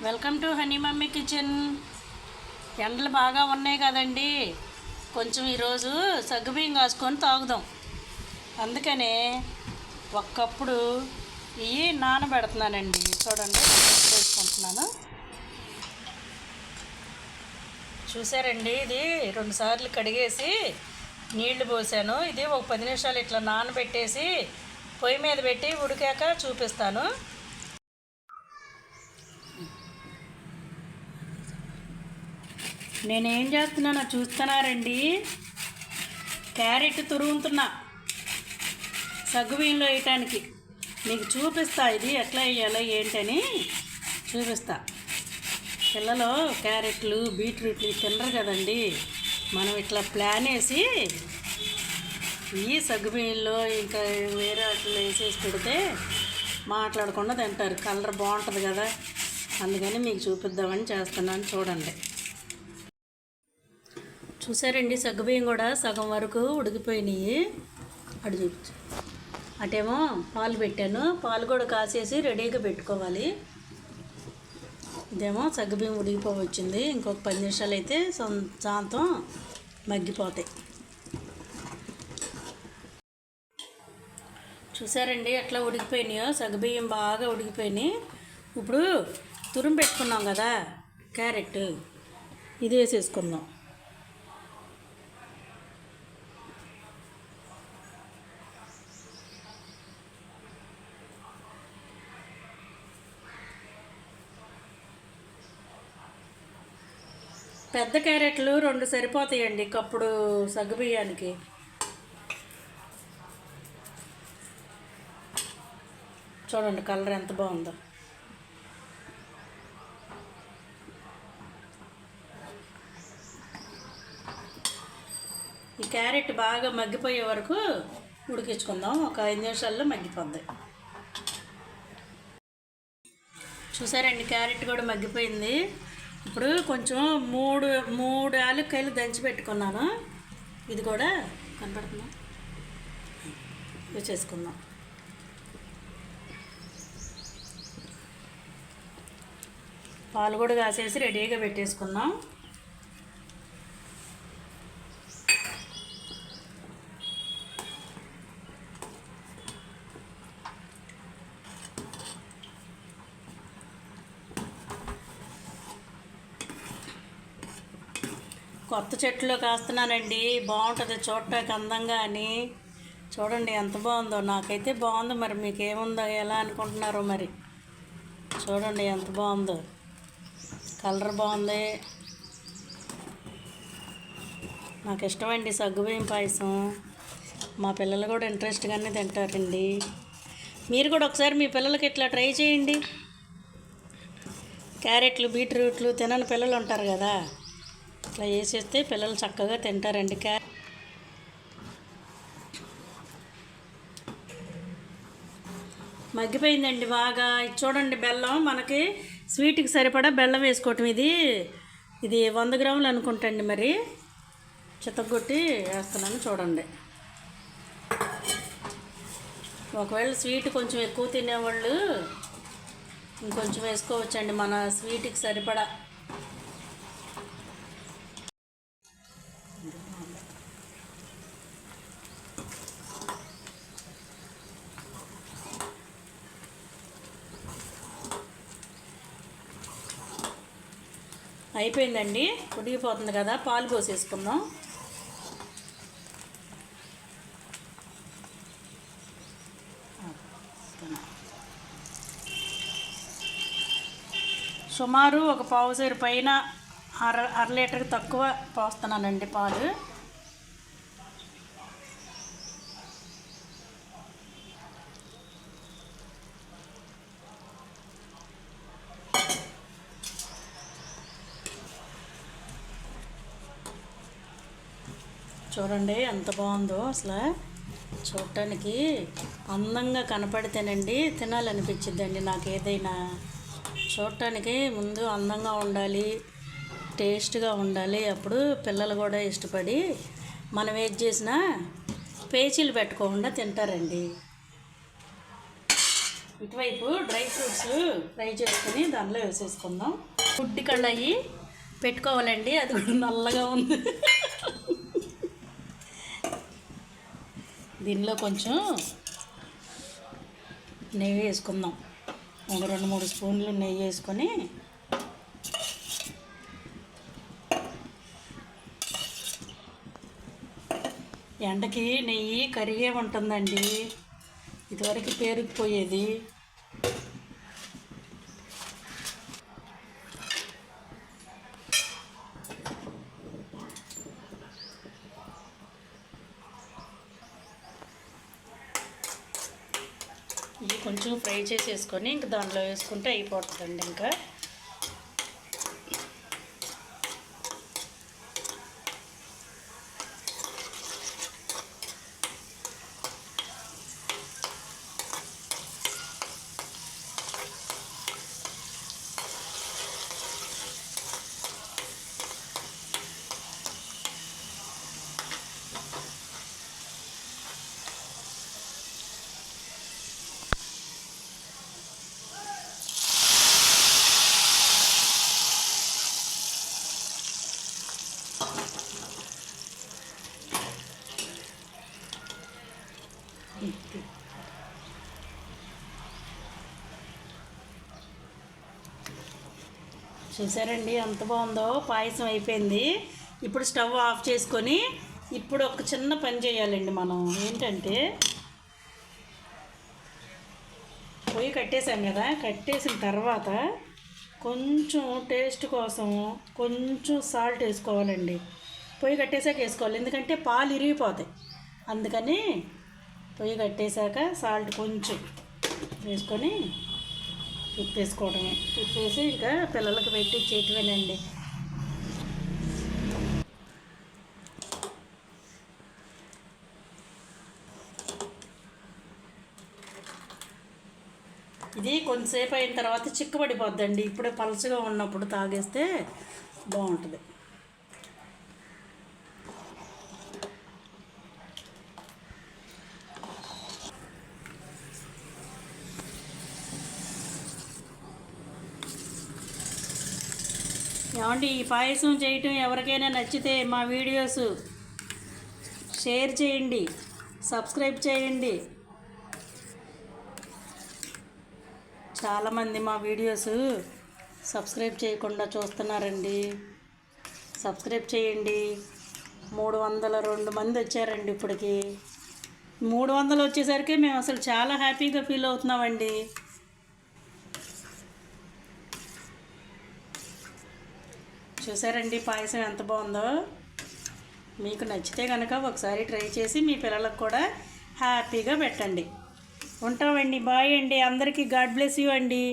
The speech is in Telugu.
Welcome to honey mummy kitchen. ఎండలు బాగా ఉన్నాయి కదండి, కొంచెం ఈరోజు సగ్గుబియ్యం కాసుకొని తాగుదాం. అందుకనే ఒక్కప్పుడు ఇవి నానబెడుతున్నానండి. చూడండి వేసుకుంటున్నాను. చూసారండి, ఇది 2 సార్లు కడిగేసి నీళ్లు పోసాను. ఇది ఒక 10 నిమిషాలు ఇట్లా నానబెట్టేసి పొయ్యి మీద పెట్టి ఉడికాక చూపిస్తాను. నేనేం చేస్తున్నానో చూస్తున్నారండి. క్యారెట్ తురుగుతున్నా సగ్గుబియ్యంలో వేయటానికి. మీకు చూపిస్తా ఇది ఎట్లా వేయాలో ఏంటని చూపిస్తా. పిల్లలు క్యారెట్లు బీట్రూట్లు తినరు కదండి. మనం ఇట్లా ప్లాన్ వేసి ఈ సగ్గుబియ్యంలో ఇంకా వేరే వాటిలో వేసేసి పెడితే మాట్లాడకుండా తింటారు. కలర్ బాగుంటుంది కదా, అందుకని మీకు చూపిద్దామని చేస్తున్నాను. చూడండి. చూసారండి, సగ్గుబియ్యం కూడా సగం వరకు ఉడికిపోయినాయి. అటు చూపించు. అటేమో పాలు పెట్టాను, పాలు కూడా కాసేసి రెడీగా పెట్టుకోవాలి. ఇదేమో సగ్గుబియ్యం ఉడికిపోవచ్చింది. ఇంకొక 10 నిమిషాలు అయితే సాంతం మగ్గిపోతాయి. చూసారండి ఎట్లా ఉడికిపోయినాయో, సగ్గుబియ్యం బాగా ఉడికిపోయినాయి. ఇప్పుడు తురుము పెట్టుకున్నాం కదా క్యారెట్, ఇది వేసేసుకుందాం. పెద్ద క్యారెట్లు 2 సరిపోతాయండి కప్పుడు సగ్గుబియ్యానికి. చూడండి కలర్ ఎంత బాగుందో. ఈ క్యారెట్ బాగా మగ్గిపోయే వరకు ఉడికించుకుందాం. ఒక 5 నిమిషాల్లో మగ్గిపోద్ది. చూసారండి, క్యారెట్ కూడా మగ్గిపోయింది. ఇప్పుడు కొంచెం మూడు యాలక్కాయలు దంచి పెట్టుకున్నాను. ఇది కూడా కనపడుతుందా, వేసేసుకుందాం. పాలు కూడా కాసేసి రెడీగా పెట్టేసుకుందాం. కొత్త చెట్టులో కాస్తున్నానండి, బాగుంటుంది చూడటానికి అందంగా అని. చూడండి ఎంత బాగుందో, నాకైతే బాగుంది. మరి మీకు ఏముందో, ఎలా అనుకుంటున్నారో మరి. చూడండి ఎంత బాగుందో, కలర్ బాగుంది. నాకు ఇష్టమండి సగ్గుబియ్యం పాయసం. మా పిల్లలు కూడా ఇంట్రెస్ట్గానే తింటారండి. మీరు కూడా ఒకసారి మీ పిల్లలకి ఇట్లా ట్రై చేయండి. క్యారెట్లు బీట్రూట్లు తినని పిల్లలు ఉంటారు కదా, ఇట్లా వేసేస్తే పిల్లలు చక్కగా తింటారండి. మగ్గిపోయిందండి బాగా. ఇది చూడండి, బెల్లం మనకి స్వీట్కి సరిపడా బెల్లం వేసుకోవటం. ఇది 100 గ్రాములు అనుకుంటండి. మరి చితగొట్టి వేస్తున్నాను. చూడండి, ఒకవేళ స్వీట్ కొంచెం ఎక్కువ తినేవాళ్ళు ఇంకొంచెం వేసుకోవచ్చండి, మన స్వీట్కి సరిపడా. అయిపోయిందండి, ఉడికిపోతుంది కదా. పాలు పోసేసుకుందాం. సుమారు ఒక పావుసేరు పైన అర లీటర్కి తక్కువ పోస్తున్నానండి పాలు. చూడండి ఎంత బాగుందో. అసలు చూడటానికి అందంగా కనపడితేనండి తినాలనిపించిద్దండి నాకు. ఏదైనా చూడటానికి ముందు అందంగా ఉండాలి, టేస్ట్గా ఉండాలి. అప్పుడు పిల్లలు కూడా ఇష్టపడి మనం ఏది చేసినా పేచీలు పెట్టుకోకుండా తింటారండి. ఇటువైపు డ్రై ఫ్రూట్స్ ఫ్రై చేసుకొని దానిలో వేసేసుకుందాం. గుడ్డి కళ్ళయి పెట్టుకోవాలండి, అది కూడా నల్లగా ఉంది. దీనిలో కొంచెం నెయ్యి వేసుకుందాం. ఒక 2-3 స్పూన్లు నెయ్యి వేసుకొని ఎండకి నెయ్యి కరిగే ఉంటుందండి, ఇదివరకు పేరుకుపోయేది. ఇది కొంచెం ఫ్రై చేసేసుకొని ఇంక దాంట్లో వేసుకుంటే అయిపోతుందండి. ఇంకా చూసారండి ఎంత బాగుందో, పాయసం అయిపోయింది. ఇప్పుడు స్టవ్ ఆఫ్ చేసుకొని ఇప్పుడు ఒక చిన్న పని చేయాలండి మనం. ఏంటంటే పొయ్యి కట్టేసాం కదా, కట్టేసిన తర్వాత కొంచెం టేస్ట్ కోసం కొంచెం సాల్ట్ వేసుకోవాలండి. పొయ్యి కట్టేసాక వేసుకోవాలి, ఎందుకంటే పాలు ఇరిగిపోతాయి. అందుకని పొయ్యి కట్టేశాక సాల్ట్ కొంచెం వేసుకొని తిప్పేసుకోవడమే. తిప్పేసి ఇంకా పిల్లలకి పెట్టి చేయటమేనండి. ఇది కొంతసేపు అయిన తర్వాత చిక్కబడిపోద్దండి. ఇప్పుడే పలచగా ఉన్నప్పుడు తాగేస్తే బాగుంటుంది. ఏమండి, ఈ పాయసం చేయటం ఎవరికైనా నచ్చితే మా వీడియోస్ షేర్ చేయండి, సబ్స్క్రైబ్ చేయండి. చాలామంది మా వీడియోస్ సబ్స్క్రైబ్ చేయకుండా చూస్తున్నారండి. సబ్స్క్రైబ్ చేయండి. 302 మంది వచ్చారండి ఇప్పటికి. 300 వచ్చేసరికి మేము అసలు చాలా హ్యాపీగా ఫీల్ అవుతున్నామండి. చూసారండి పాయసం ఎంత బాగుందో. మీకు నచ్చితే కనుక ఒకసారి ట్రై చేసి మీ పిల్లలకు కూడా హ్యాపీగా పెట్టండి. ఉంటామండి. బాయ్ అండి. అందరికీ గాడ్ బ్లెస్ యూ అండి.